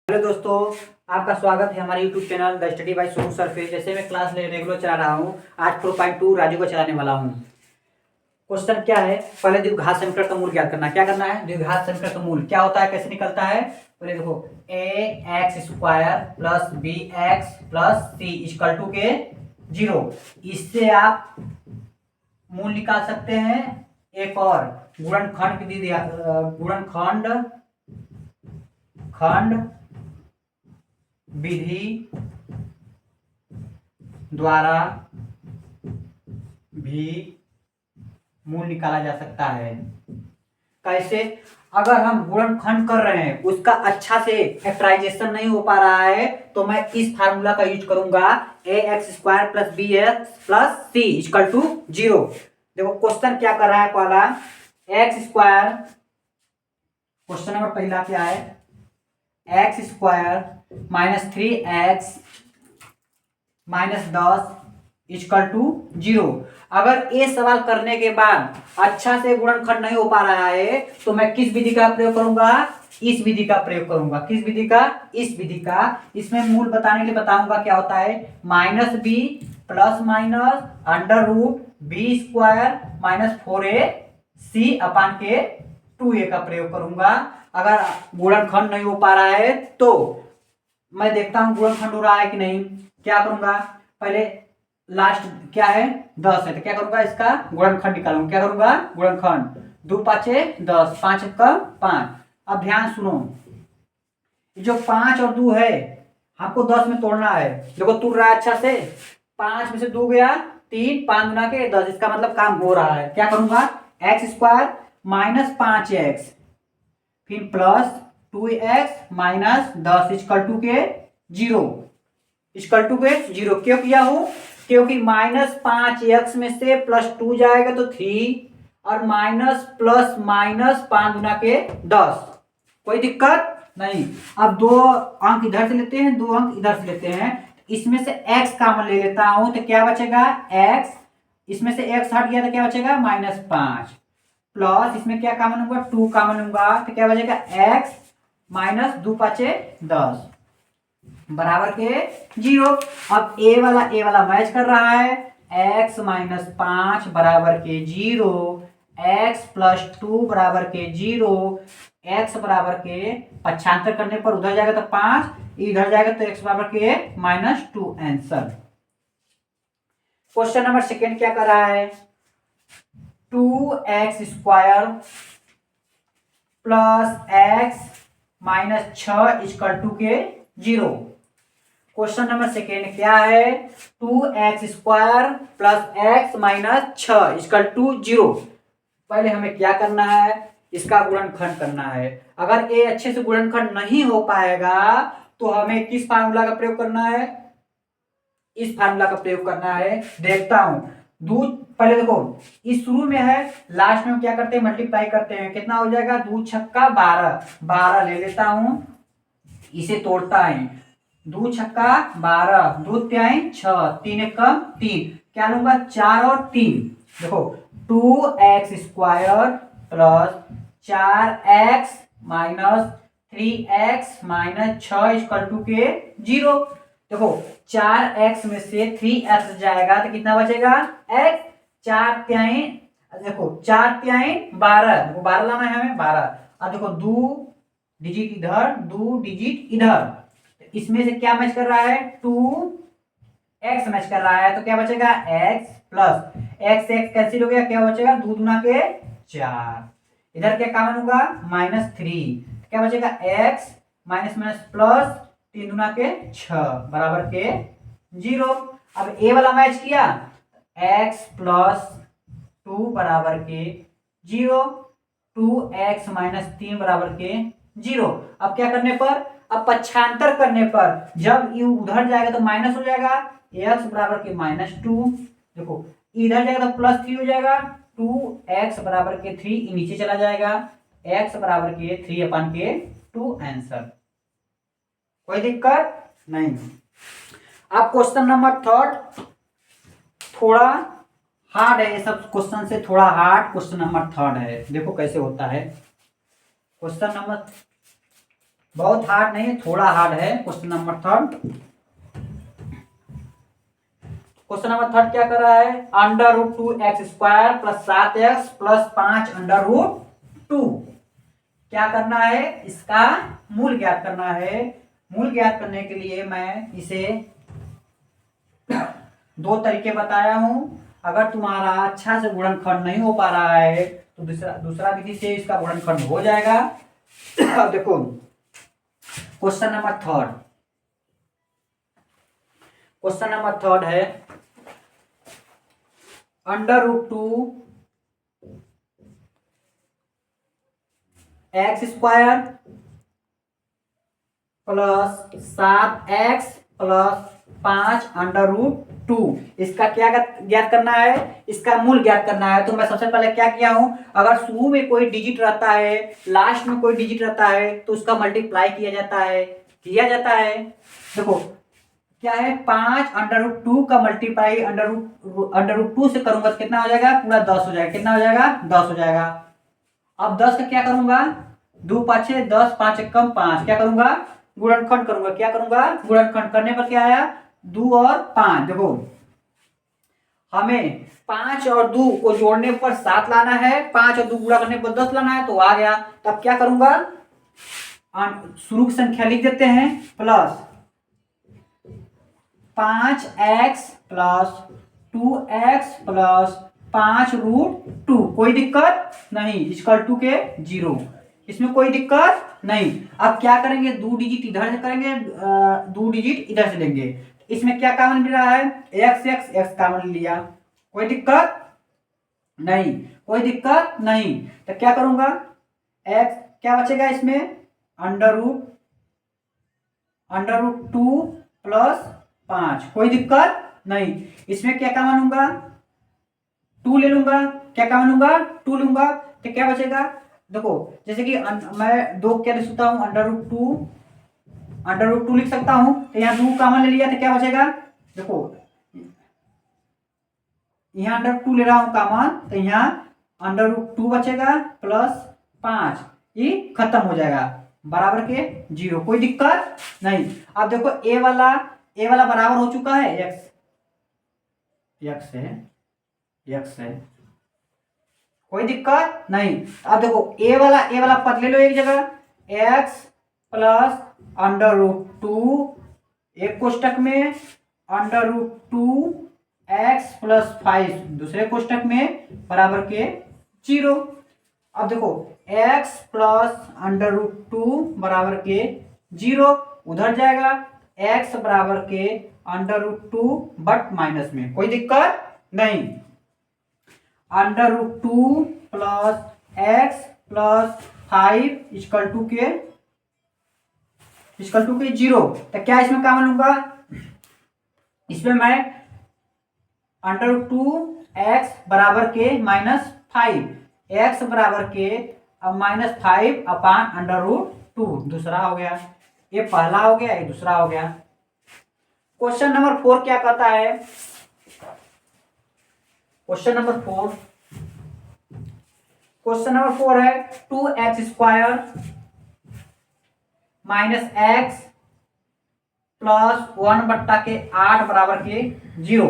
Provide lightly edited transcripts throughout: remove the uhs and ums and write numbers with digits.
Hello दोस्तों, आपका स्वागत है हमारे YouTube channel the study bye Sonu sir पे। जैसे मैं क्लास रेगुलर चला रहा हूँ, आज 4.2 राजू को चलाने वाला हूँ। क्वेश्चन क्या है, पहले द्विघात समीकरण का मूल ज्ञात करना। क्या करना है? द्विघात समीकरण का मूल क्या होता है, कैसे निकलता है? पहले देखो, ax² plus bx plus c equal to के 0। इससे आप मूल निकाल सकते हैं। एक और गुणनखंड विधि दिया, गुणनखंड विधि द्वारा भी मूल निकाला जा सकता है। कैसे? अगर हम गुणनखंड कर रहे हैं, उसका अच्छा से फैक्टराइजेशन नहीं हो पा रहा है, तो मैं इस फार्मूला का यूज करूंगा, ax² plus bx plus c equal to 0। देखो क्वेश्चन क्या कर रहा है, पहला x², क्वेश्चन नंबर पहला क्या है, x² minus 3x minus 10 equal to 0। अगर ये सवाल करने के बाद अच्छा से गुणनखंड नहीं हो पा रहा है, तो मैं किस विधि का प्रयोग करूंगा? इस विधि का प्रयोग करूंगा। किस विधि का? इस विधि का। इसमें मूल बताने के लिए बताऊंगा क्या होता है, minus B plus minus under root b² minus 4ac upon के 2a का प्रयोग करूंगा। अगर गुणनखंड नहीं हो पा रहा है तो मैं देखता हूं गुणनखंड हो रहा है कि नहीं। क्या करूंगा, पहले लास्ट क्या है, 10 है, तो क्या करूंगा, इसका गुणनखंड निकालूंगा। क्या करूंगा? गुणनखंड। 2 5 10, 5 का 5। अब ध्यान सुनो, जो 5 और 2 है, हमको 10 में तोड़ना है। देखो तोड़ रहा है अच्छा से, 5 में से 2 गया 3, 5 गुना के 10, इसका मतलब काम हो रहा है। क्या करूंगा, x² माइनस 5x फिर plus 2x minus 10 equal to के 0। इक्वल टू के 0 क्यों किया हूं? क्योंकि माइनस 5x में से प्लस 2 जाएगा तो 3 और माइनस प्लस माइनस 5 गुना के 10। कोई दिक्कत नहीं। अब 2 अंक इधर से लेते हैं, 2 अंक इधर से लेते हैं। इसमें से x कॉमन ले लेता हूं तो क्या बचेगा, x। इसमें से x हट गया तो क्या बचेगा, -5 प्लस इसमें क्या कॉमन होगा, 2 कॉमन होगा तो क्या बचेगा, x माइनस 2 5 10 बराबर के 0। अब a वाला मैच कर रहा है, x माइनस 5 बराबर के 0, x प्लस 2 बराबर के 0, x बराबर के पक्षांतर करने पर उधर जाएगा तो 5, इधर जाएगा तो x बराबर के -2 आंसर। क्वेश्चन नंबर सेकेंड क्या कर रहा है, 2x² plus x minus 6 equal to के 0। क्वेश्चन नंबर सेकेंड क्या है, 2x² plus x minus 6 equal to 0। पहले हमें क्या करना है, इसका गुणनखंड करना है। अगर ये अच्छे से गुणनखंड नहीं हो पाएगा तो हमें किस फार्मूला का प्रयोग करना है, इस फार्मूला का प्रयोग करना है। देखता हूं, दूध पहले देखो, इस शुरू में है, लास्ट में क्या करते हैं, मल्टीप्लाई करते हैं। कितना हो जाएगा, 2 छक्का 12 ले लेता हूं, इसे तोड़ता है, 2 छक्का 12, 2 त्याई 6, 3 एक 3, क्या लूंगा, 4 और 3। देखो 2x² plus 4x minus 3x minus 6 equal to के 0। देखो 4x में से 3x जाएगा तो कितना बचेगा, x। 4 त्याई, देखो 4 त्याई 12, देखो 12 लाना है हमें, 12। अब देखो 2 डिजिट इधर, 2 डिजिट इधर, इसमें से क्या मैच कर रहा है, 2x मैच कर रहा है तो क्या बचेगा, x प्लस x कैंसिल हो गया, क्या बचेगा, 2 दूना के 4, इधर क्या कॉमन होगा, -3, क्या बचेगा, x माइनस माइनस प्लस 3 दूना के 6 बराबर के 0। अब a वाला मैच किया, x प्लस 2 बराबर के 0, 2x माइनस 3 बराबर के 0। अब क्या करने पर, अब पक्षांतर करने पर जब यू उधर जाएगा तो माइनस हो जाएगा, x बराबर के -2, देखो इधर जाएगा तो +3 हो जाएगा, 2x बराबर के 3 नीचे चला जाएगा, x बराबर के 3/2 आंसर। कोई दिक्कत नहीं। अब क्वेश्चन नंबर थर्ड, थोड़ा हार्ड है, ये सब क्वेश्चन से थोड़ा हार्ड क्वेश्चन नंबर थर्ड है। देखो कैसे होता है। क्वेश्चन नंबर बहुत हार्ड नहीं है, थोड़ा हार्ड है। Question number third, question number third क्या कर रहा है, under root 2x² plus 7x plus 5 under root 2। क्या करना है, इसका मूल ज्ञात करना है। मूल ज्ञात करने के लिए मैं इसे दो तरीके बताया हूं। अगर तुम्हारा अच्छा से गुणनखंड नहीं हो पा रहा है तो दूसरा विधि से इसका गुणनखंड हो जाएगा। अब देखो question number third, question number third है under root 2x² plus 7x plus 5 under root 2। इसका क्या ज्ञात करना है, इसका मूल ज्ञात करना है। तो मैं सबसे पहले क्या किया हूं, अगर शुरू में कोई डिजिट रहता है, लास्ट में कोई डिजिट रहता है, तो उसका मल्टीप्लाई किया जाता है। देखो क्या है, 5 अंडर रूट 2 का मल्टीप्लाई अंडर रूट 2 से करूंगा तो कितना हो जाएगा, पूरा 10 हो जाएगा। कितना हो जाएगा, 10 हो जाएगा। अब 10 का क्या करूंगा, 2 5 10, 5 1 5, क्या करूंगा, गुणनखंड करूंगा। क्या करूंगा, गुणनखंड करने पर क्या आया, 2 और 5। देखो हमें 5 और 2 को जोड़ने पर 7 लाना है, 5 और 2 गुणा करने पर 10 लाना है, तो आ गया। तब क्या करूंगा, शुरू की संख्या लिख देते हैं, plus 5x plus 2x plus 5 root 2। कोई दिक्कत नहीं, इक्वल टू के 0, इसमें कोई दिक्कत नहीं। अब क्या करेंगे, 2 डिजिट इधर से करेंगे, 2 डिजिट इधर से लेंगे। इसमें क्या कॉमन मिल रहा है, x कॉमन लिया, कोई दिक्कत नहीं, कोई दिक्कत नहीं। तो क्या करूंगा, x क्या बचेगा इसमें, अंडर रूट 2 प्लस 5, कोई दिक्कत नहीं। इसमें क्या कॉमन लूंगा, 2 ले लूंगा। क्या कॉमन लूंगा, 2 लूंगा, तो क्या बचेगा, देखो जैसे कि मैं 2 क्या लिख सकता हूं, अंडर रूट 2 लिख सकता हूं। तो यहाँ 2 कॉमन ले लिया तो क्या बचेगा, देखो यहाँ अंडर 2 ले रहा हूं कॉमन, तो यहाँ अंडर रूट 2 बचेगा प्लस 5, ये खत्म हो जाएगा, बराबर के 0, कोई दिक्कत नहीं। अब देखो ए वाला बराबर हो चुका है, x है, कोई दिक्कत नहीं। अब देखो ए वाला पद ले लो एक जगह, x प्लस अंडर रूट 2 एक कोष्टक में, अंडर रूट 2 x प्लस 5 दूसरे कोष्टक में, बराबर के 0। अब देखो x प्लस अंडर रूट 2 बराबर के 0 उधर जाएगा, x बराबर के अंडर रूट 2 बट माइनस में, कोई दिक्कत नहीं। Under root 2 plus x plus 5 equal to के 0। तो क्या इसमें कॉमन लूंगा, इसमें मैं अंडर रूट 2x बराबर के -5, x बराबर के -5 अपान अंडर रूट 2 दूसरा हो गया, ये पहला हो गया, ये दूसरा हो गया। क्वेश्चन नंबर 4 क्या कहता है, क्वेश्चन नंबर 4 है 2x² -x प्लस 1/8 बराबर के 0।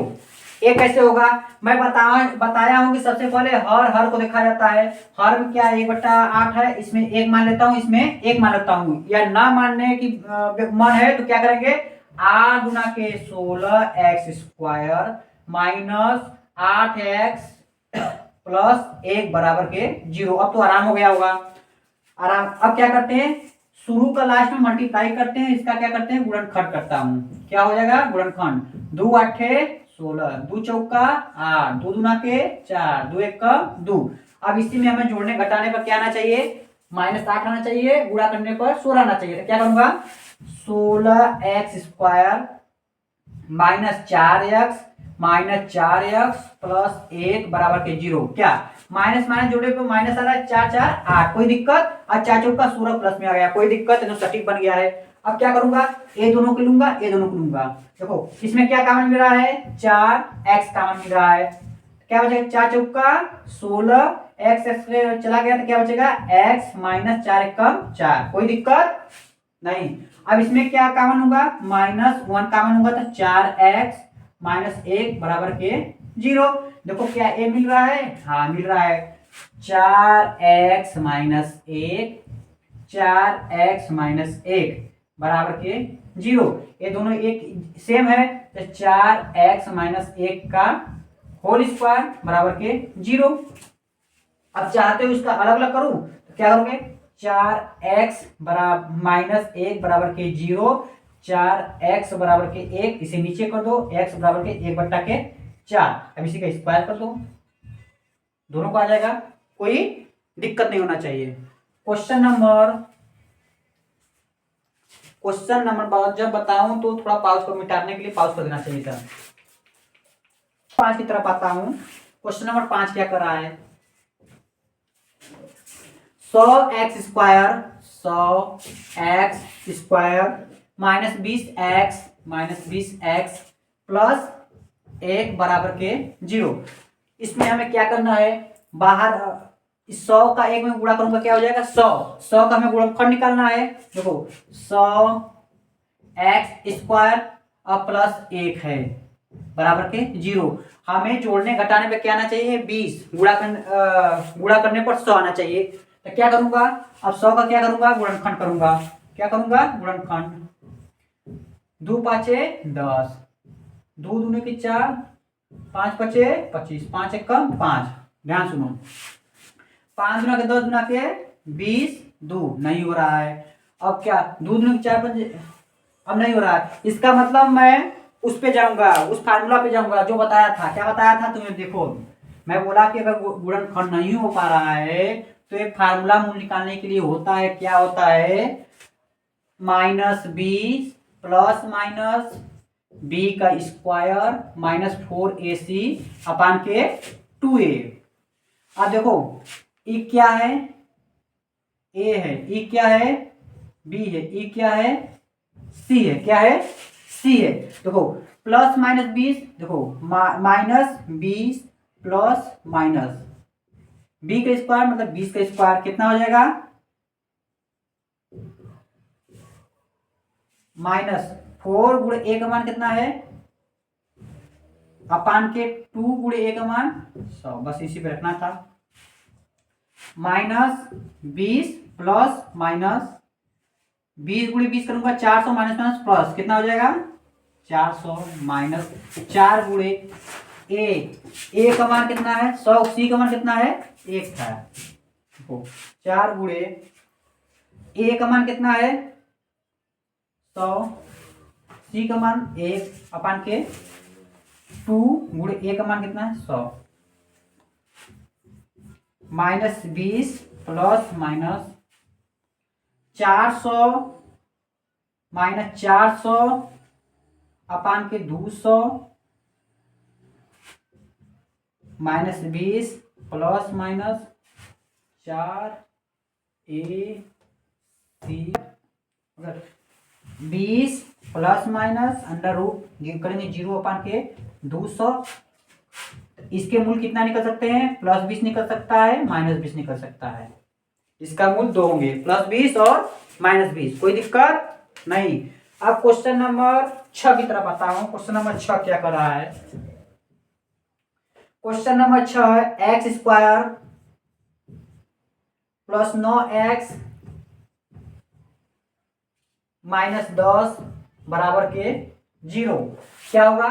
ये कैसे होगा, मैं बताया हूं कि सबसे पहले हर को देखा जाता है। हर में क्या 1/8 है, इसमें 1 मान लेता हूं, इसमें 1 मान लेता हूं, या ना मानने की मन है तो क्या करेंगे, 8 गुना के 16x² माइनस 8x प्लस 1 बराबर के 0। अब तो आराम हो गया होगा, आराम। अब क्या करते हैं, शुरू का लास्ट में मल्टीप्लाई करते हैं, इसका क्या करते हैं, गुणनखंड करता हूं। क्या हो जाएगा, गुणनखंड, 2 8 16, 2 चौका 8, 2 दूना के 4, 2 1 2। अब इसी में हमें जोड़ने घटाने पर क्या आना चाहिए, -8 आना चाहिए, गुणा करने पर 16 आना चाहिए। तो क्या करूंगा, 16x² -4x प्लस 1 बराबर के 0। क्या माइनस माइनस जोड़े पे माइनस आ रहा है, 4 4 8, कोई दिक्कत। और 4 चौका 16 प्लस में आ गया, कोई दिक्कत नहीं, सटीक बन गया है। अब क्या करूंगा, ये दोनों को लूंगा, ये दोनों को लूंगा। देखो इसमें क्या कॉमन मिल रहा है, 4x कॉमन मिल रहा है, क्या बचेगा, 4 चौका 16, x चला गया तो क्या बचेगा, x -4 1 4, कोई दिक्कत नहीं। अब इसमें क्या कॉमन होगा, -1 कॉमन होगा, तो 4x - 1 बराबर के 0। देखो क्या a मिल रहा है, हाँ मिल रहा है। 4x - 1 4x - 1 बराबर के 0। ये दोनों एक सेम है, तो 4x - 1 का होल स्क्वायर बराबर के 0। अब चाहते हो इसका अलग अलग करूं तो क्या करोगे, 4x बराबर -1 बराबर के 0, 4x बराबर के 1, इसे नीचे कर दो, x बराबर के 1/4। अब इसी का स्क्वायर कर दो, दोनों को आ जाएगा, कोई दिक्कत नहीं होना चाहिए। क्वेश्चन नंबर जब बताऊं तो थोड़ा पाउस को मिटाने के लिए पाउस कर देना चाहिए था। 5 की तरफ आता हूं। क्वेश्चन नंबर 5 क्या कर रहा है, 100x स्क्वायर -20x प्लस 1 बराबर के 0। इसमें हमें क्या करना है, बाहर इस 100 का 1 में गुणा करूंगा क्या हो जाएगा, 100 का हमें गुणनफल निकालना है। देखो 100x स्क्वायर अब प्लस 1 है बराबर के 0। हमें जोड़ने घटाने पे क्या आना चाहिए, 20, गुणा करने पर 100 आना चाहिए। तो क्या करूंगा, अब 100 का क्या करूंगा, गुणनखंड करूंगा। क्या करूंगा, गुणनखंड। 2 5 10, 2 दूनी की 4, 5 5 25, 5 1 5। ध्यान सुनो, 5 गुना के 10 गुना के 20, 2 नहीं हो रहा है। अब क्या, 2 दूनी की 4 5, अब नहीं हो रहा है। इसका मतलब मैं उस पे जाऊंगा, उस फार्मूला पे जाऊंगा जो बताया था। क्या बताया था तुम्हें, देखो मैं बोला कि अगर गुणनखंड नहीं हो पा रहा है तो एक फार्मूला मूल निकालने के लिए होता है, क्या होता है, -20 प्लस माइनस बी का स्क्वायर -4ac अपान के 2a। अब देखो ई क्या है, ए है, ई क्या है, बी है, ई क्या है, सी है, क्या है, सी है। देखो +-20, देखो -20 प्लस माइनस बी का स्क्वायर मतलब 20 का स्क्वायर कितना हो जाएगा, -4 गुणे ए का मान कितना है, अपान के 2 गुणे ए का मान 100। बस इसी पे रखना था। -20 प्लस माइनस 20 गुणे 20 करूंगा 400 माइनस माइनस प्लस कितना हो जाएगा, 400 माइनस 4 गुणे ए का मान कितना है 100, सी का मान कितना है 1 था। 4 गुणे ए का मान कितना है 100, सी का मान 1 अपान के 2 गुणे ए का मान कितना है 100, -20 प्लस माइनस 400 माइनस 400 अपान के 200 -20 plus minus 4ac 20 plus minus under root करेंगे 0 अपान के 200। इसके मूल कितना निकल सकते हैं, +20 निकल सकता है, -20 निकल सकता है। इसका मूल 2 होंगे, +20 और -20, कोई दिक्कत नहीं। अब क्वेश्चन नंबर 6 की तरफ आता हूं। क्वेश्चन नंबर 6 क्या कर रहा है, क्वेश्चन नंबर 6 है x स्क्वायर प्लस 9x -10 बराबर के 0। क्या होगा,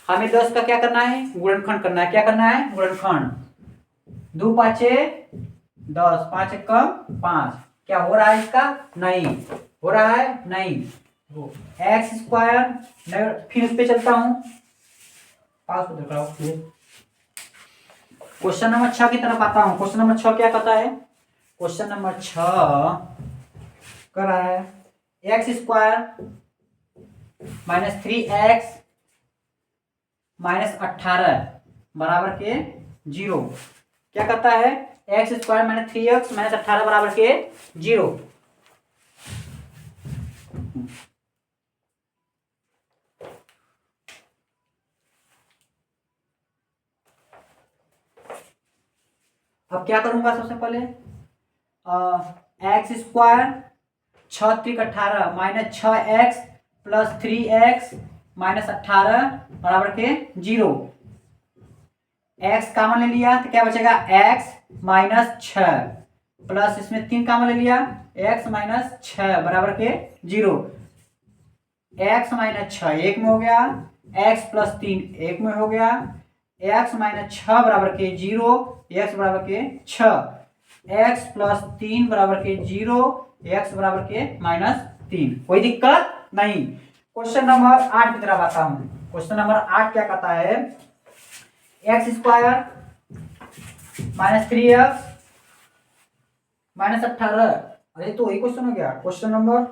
हमें 10 का क्या करना है, गुणनखंड करना है। क्या करना है, गुणनखंड। 2 5 10, 5 1 5। क्या हो रहा है इसका, नहीं हो रहा है, नहीं। एक्स स्क्वायर, फिर उस पे चलता हूं, पास को देख रहा हूं। क्वेश्चन नंबर 6 की तरफ आता हूं। क्वेश्चन नंबर 6 क्या कहता है, क्वेश्चन नंबर 6 कर रहा है एक्स स्क्वायर -3x -18 बराबर के 0। क्या कहता है, एक्स स्क्वायर -3x -18 बराबर के 0। अब क्या करूंगा, सबसे पहले एक्स स्क्वायर छः त्रिक 18 minus 6x plus 3x minus 18 बराबर के 0। x कॉमन ले लिया तो क्या बचेगा x माइनस 6 प्लस इसमें 3 कॉमन ले लिया x माइनस 6 बराबर के 0। x माइनस 6 एक में हो गया, x प्लस 3 एक में हो गया, x माइनस 6 बराबर के 0, x बराबर के 6, x प्लस 3 बराबर के 0, x बराबर के माइनस 3। कोई दिक्कत नहीं। क्वेश्चन नंबर 8 की तरफ आता हूं। क्वेश्चन नंबर 8 क्या कहता है, x square minus 3x minus 18। अरे तो वही क्वेश्चन हो गया। Question number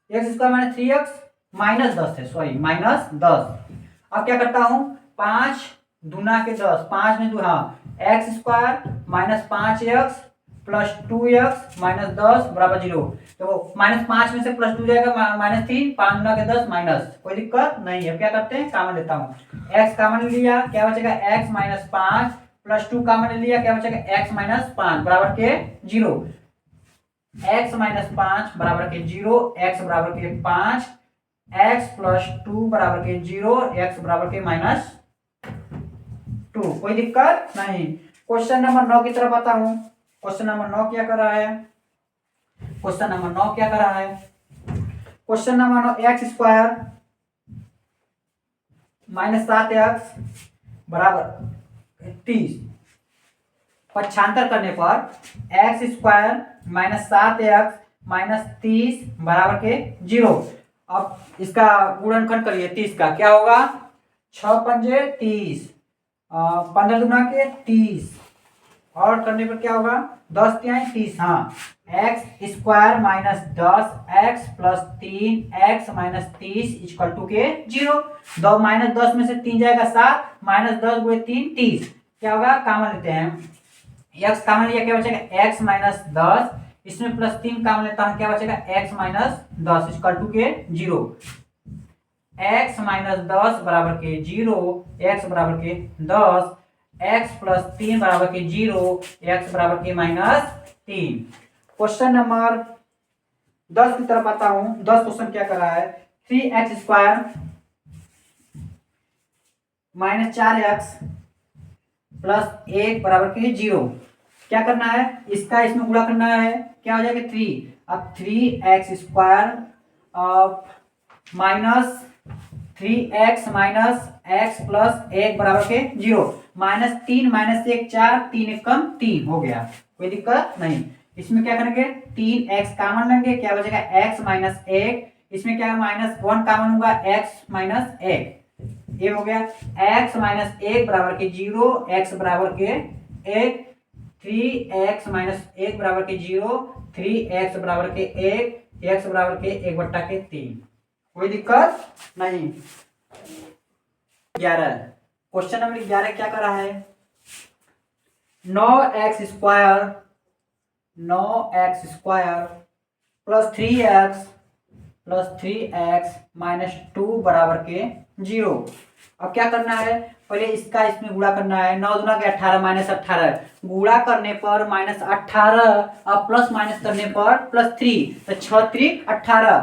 x square minus 3x minus 10 है, सॉरी माइनस 10। अब क्या करता हूं, 5 दूना के 10, 5 में 2, हाँ, X square minus 5x plus 2x minus 10 बराबर 0। तो माइनस 5 में से प्लस 2 जाएगा माइनस 3, 5 दूना के 10 माइनस, कोई दिक्कत नहीं है। क्या करते हैं, कॉमन लेता हूँ, x कॉमन ले लिया क्या बचेगा x माइनस 5 प्लस 2 कॉमन ले लिया क्या बचेगा x माइनस 5 बराबर के 0। x माइनस 5 बराबर के 0, x बराबर के 5, x प्लस 2 बराबर के 0, x बराबर के माइनस 2। कोई दिक्कत नहीं। क्वेश्चन नंबर 9 की तरफ आता हूं। क्वेश्चन नंबर 9 क्या कर रहा है, क्वेश्चन नंबर 9 क्या कर रहा है, question number 9 x square minus 7x बराबर 30। पक्षांतर करने पर x square minus 7x minus 30 बराबर के 0। अब इसका गुणनखंड करिए 30 का, क्या होगा, 6 पंजे 30, 15 दूना के 30 और करने पर क्या होगा 10 तिहाई 30। हाँ, X square minus 10x plus 3x minus 30 equal to के 0। दो माइनस 10 में से 3 जाएगा 7, माइनस 10 गुणे 3 30। क्या होगा, कॉमन लेते हैं, x कॉमन लिया क्या बचेगा x माइनस 10, इसमें प्लस 3 कॉमन लेता हूं क्या बचेगा x माइनस 10 इक्वल टू के 0। x माइनस 10 बराबर के 0, x बराबर के 10, x प्लस 3 बराबर के 0, x बराबर के माइनस 3। क्वेश्चन नंबर 10 की तरफ आता हूं। 10 क्वेश्चन क्या कर रहा है, 3x square minus 4x plus 1 बराबर के 0। क्या करना है, इसका इसमें गुणा करना है, क्या हो जाएगा 3। अब 3x square minus 3x minus x plus 1 बराबर के 0, माइनस 3 माइनस 1 4, 3 1 कम 3 हो गया, कोई दिक्कत नहीं। इसमें क्या करेंगे 3x कॉमन लेंगे क्या बचेगा x माइनस 1, इसमें क्या माइनस 1 कॉमन होगा x माइनस 1, ये हो गया x माइनस 1 बराबर के 0, x बराबर के 1, 3x माइनस 1 बराबर के 0, 3x बराबर के 1, x बराबर के 1 बट्टा के 3। कोई दिक्कत नहीं। 11 क्वेश्चन नंबर 11 क्या कर रहा है, 9x square plus 3x minus 2 बराबर के 0। अब क्या करना है, पहले इसका इसमें गुणा करना है, 9 दूना के 18 माइनस 18, गुणा करने पर माइनस 18 और प्लस माइनस करने पर प्लस 3, तो 6 त्रिक 18,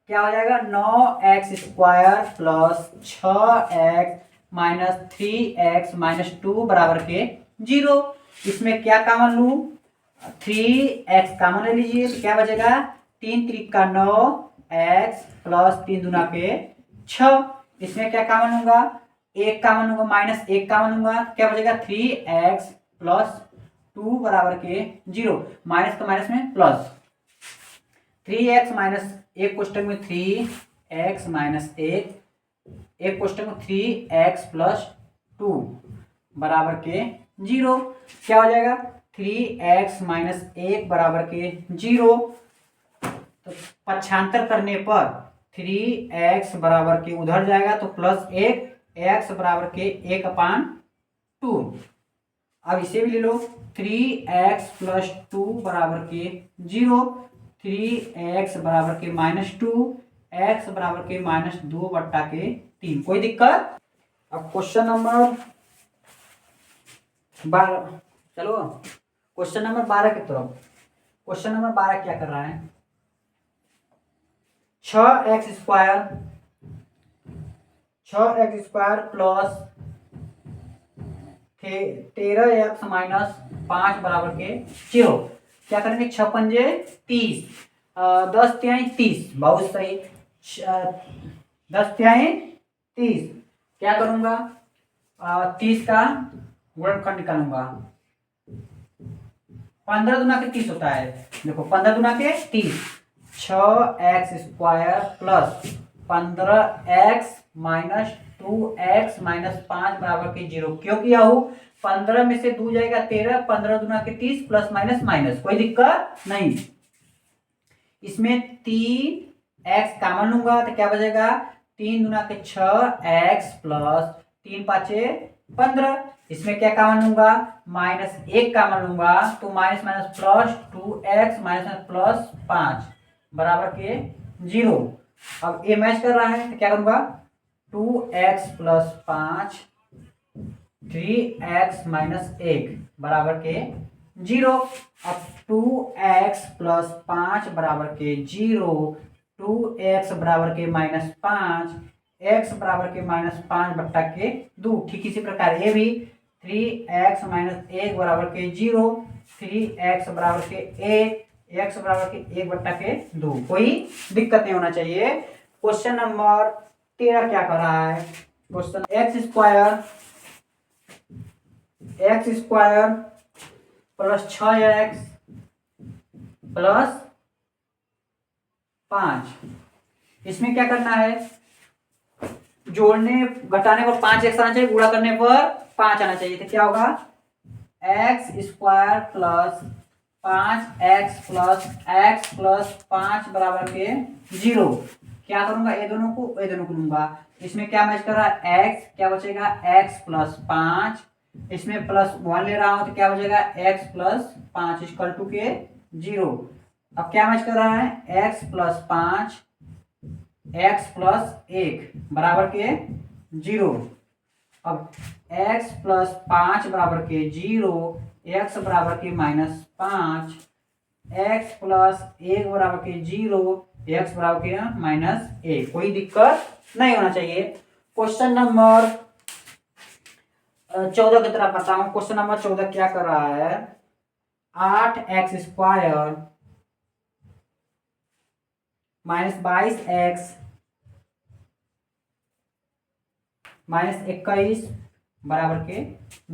क्या हो जाएगा 9x square plus 6x minus 3x minus 2 बराबर के 0। इसमें क्या कॉमन लूं, 3x कॉमन ले लीजिए तो क्या बचेगा 3 त्रिक का 9, x प्लस 3 दूना के 6। इसमें क्या कॉमन होगा, 1 कॉमन होगा, माइनस 1 कॉमन होगा, क्या बचेगा 3x प्लस 2 बराबर के 0, माइनस का माइनस में प्लस 3x माइनस एक कोष्टक में 3x माइनस 1, एक कोष्टक में 3x प्लस 2 बराबर के 0। क्या हो जाएगा 3x माइनस 1 बराबर के 0। तो पक्षांतर करने पर 3x बराबर के उधर जाएगा तो प्लस 1, x बराबर के 1/2। अब इसे भी ले लो, 3x प्लस 2 बराबर के 0, 3x बराबर के माइनस 2, x बराबर के माइनस 2 बट्टा के 3। कोई दिक्कत। अब क्वेश्चन नंबर 12, चलो क्वेश्चन नंबर 12 की तरफ। क्वेश्चन नंबर 12 क्या कर रहा है, 6x² 6x² plus 13x minus 5 बराबर के 0। क्या करेंगे, 6 पंजे 30, 10 तिहाई 30, बहुत सही। 10 तिहाई 30, क्या करूंगा, 30 का गुणनखंड निकालूंगा। 15 दूना के 30 होता है, देखो 15 दूना के 30, 6x² plus 15x minus 2x minus 5 बराबर के 0। क्यों किया हूं, 15 में से 2 जाएगा 13, 15 दूना के 30, प्लस माइनस माइनस, कोई दिक्कत नहीं। इसमें 3x कॉमन लूंगा तो क्या बचेगा, 3 दूना के 6x प्लस 3 पाँचे 15। इसमें क्या कॉमन लूंगा, -1 कॉमन लूंगा तो minus minus plus 2x minus plus 5 बराबर के 0। अब ये मैच कर रहा है तो क्या करूंगा, 2x प्लस 5 3x माइनस 1 बराबर के 0। अब 2x प्लस 5 बराबर के 0, 2x बराबर के -5, x बराबर के -5 बट्टा के 2। ठीक इसी प्रकार ये भी 3x माइनस 1 बराबर के 0, 3x बराबर के 1, x बराबर के 1 बट्टा के 2। कोई दिक्कत नहीं होना चाहिए। क्वेश्चन नंबर 13 क्या कर रहा है, question x² plus 6x plus 5, इसमें क्या करना है, जोड़ने घटाने पर 5x आना चाहिए, गुणा करने पर 5 आना चाहिए। तो क्या होगा, x² plus 5x plus x plus 5 बराबर के 0। क्या करूंगा, ये दोनों को लूंगा। इसमें क्या मैच कर रहा है, x, क्या बचेगा x प्लस 5, इसमें प्लस 1 ले रहा हूं तो क्या बचेगा x प्लस 5 इक्वल टू के 0। अब क्या मैच कर रहा है, x प्लस 5 x प्लस 1 बराबर के 0। अब x प्लस 5 बराबर के 0, x बराबर के -5, x प्लस 1 बराबर के 0, x बराबर के -1। कोई दिक्कत नहीं होना चाहिए। क्वेश्चन नंबर 14 की तरफ आता हूं। क्वेश्चन नंबर 14 क्या कर रहा है, 8x² -22x -21 बराबर के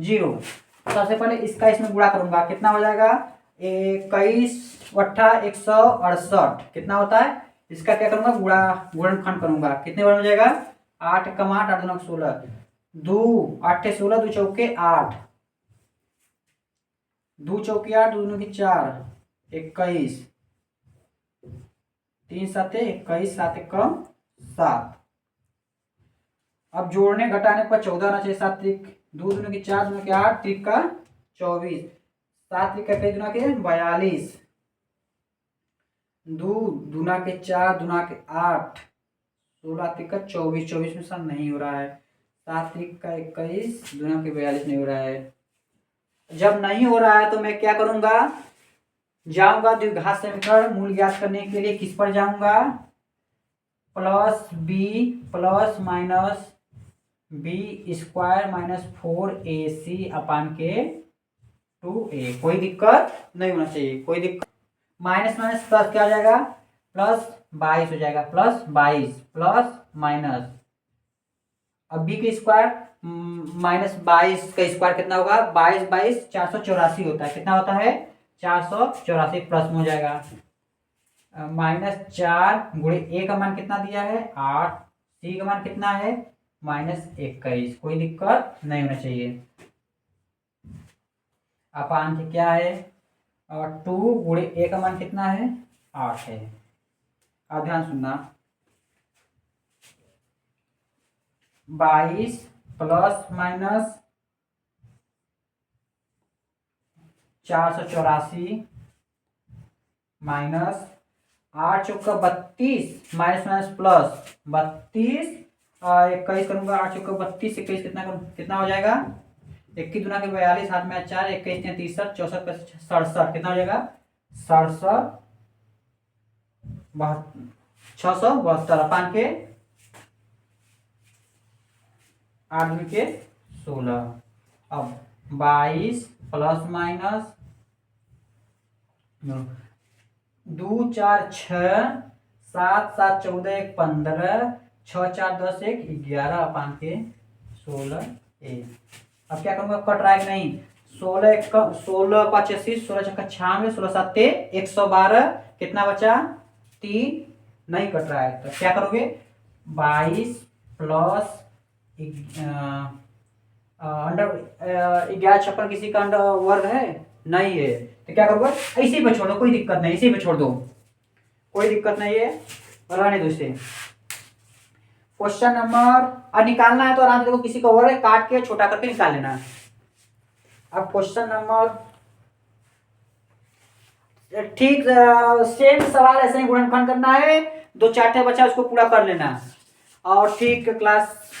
0। सबसे पहले इसका इसमें गुणा करूंगा, कितना हो जाएगा, 21 वट्ठा 168 कितना होता है। इसका क्या करूंगा, गुणनखंड करूंगा, कितने बार हो जाएगा, 8 कम 8 8 9 16, 2 8 16, 2 चौके 8, 2 चौके 8, 2 की 4 21, 3 7 21, 7 1 7। अब जोड़ने घटाने पर 14 आना चाहिए, 7 3 2 दूनी की 4, 2 की 8, 3 का 24, 7 3 का 23 दूना के 42, 2 दूना के 4, दूना के 8, 16 3 का 24, 24 में सब नहीं हो रहा है, 7 3 का 21, दूना के 42 नहीं हो रहा है। जब नहीं हो रहा है तो मैं क्या करूंगा, जाऊंगा द्विघात समीकरण मूल ज्ञात करने के लिए किस पर जाऊंगा, plus B plus minus b² -4ac upon के 2a। कोई दिक्कत नहीं होना चाहिए, कोई दिक्कत। माइनस माइनस प्लस क्या हो जाएगा, प्लस 22 हो जाएगा, प्लस 22 प्लस माइनस, अब b के स्क्वायर -22 का स्क्वायर कितना होगा, 22 22 484 होता है, कितना होता है 484, प्लस में हो जाएगा -4 गुणे a का मान कितना दिया है 8, c का मान कितना है -21। कोई दिक्कत नहीं होना चाहिए। अपान के क्या है, 2 गुणे a का मान कितना है 8 है। अब ध्यान सुनना, 22 प्लस माइनस 484 माइनस 8 चौका 32 माइनस माइनस प्लस 32 21 करूंगा, 8 चौका 32 21 कितना हो जाएगा, 21 दूना के 42, हाथ में 4, 21 33 64 67 कितना हो जाएगा 67 672 अपान के 8 के 16। अब 22 प्लस माइनस 2 4 6 7 7 14 1 15 6 4 10 1 11 अपान के 16 ए। अब क्या करूंगा, कट रहा है कि नहीं, 16 85 16 छक्का 96 16 7 112 कितना बचा 3, नहीं कट रहा है तो क्या करोगे 22 प्लस अंडर 11 किसी का अंडर वर्ग है नहीं है तो क्या करोगे इसी पे छोड़ दो, कोई दिक्कत नहीं, इसी पे छोड़ दो, कोई दिक्कत नहीं है, रहने दो इसे। क्वेश्चन नंबर अब निकालना है तो आराम से देखो, किसी का वर्ग काट के छोटा करके निकाल लेना। अब क्वेश्चन नंबर ठीक सेम सवाल ऐसे ही गुणनखंड करना है, 2 4 बचा उसको पूरा कर लेना। और ठीक क्लास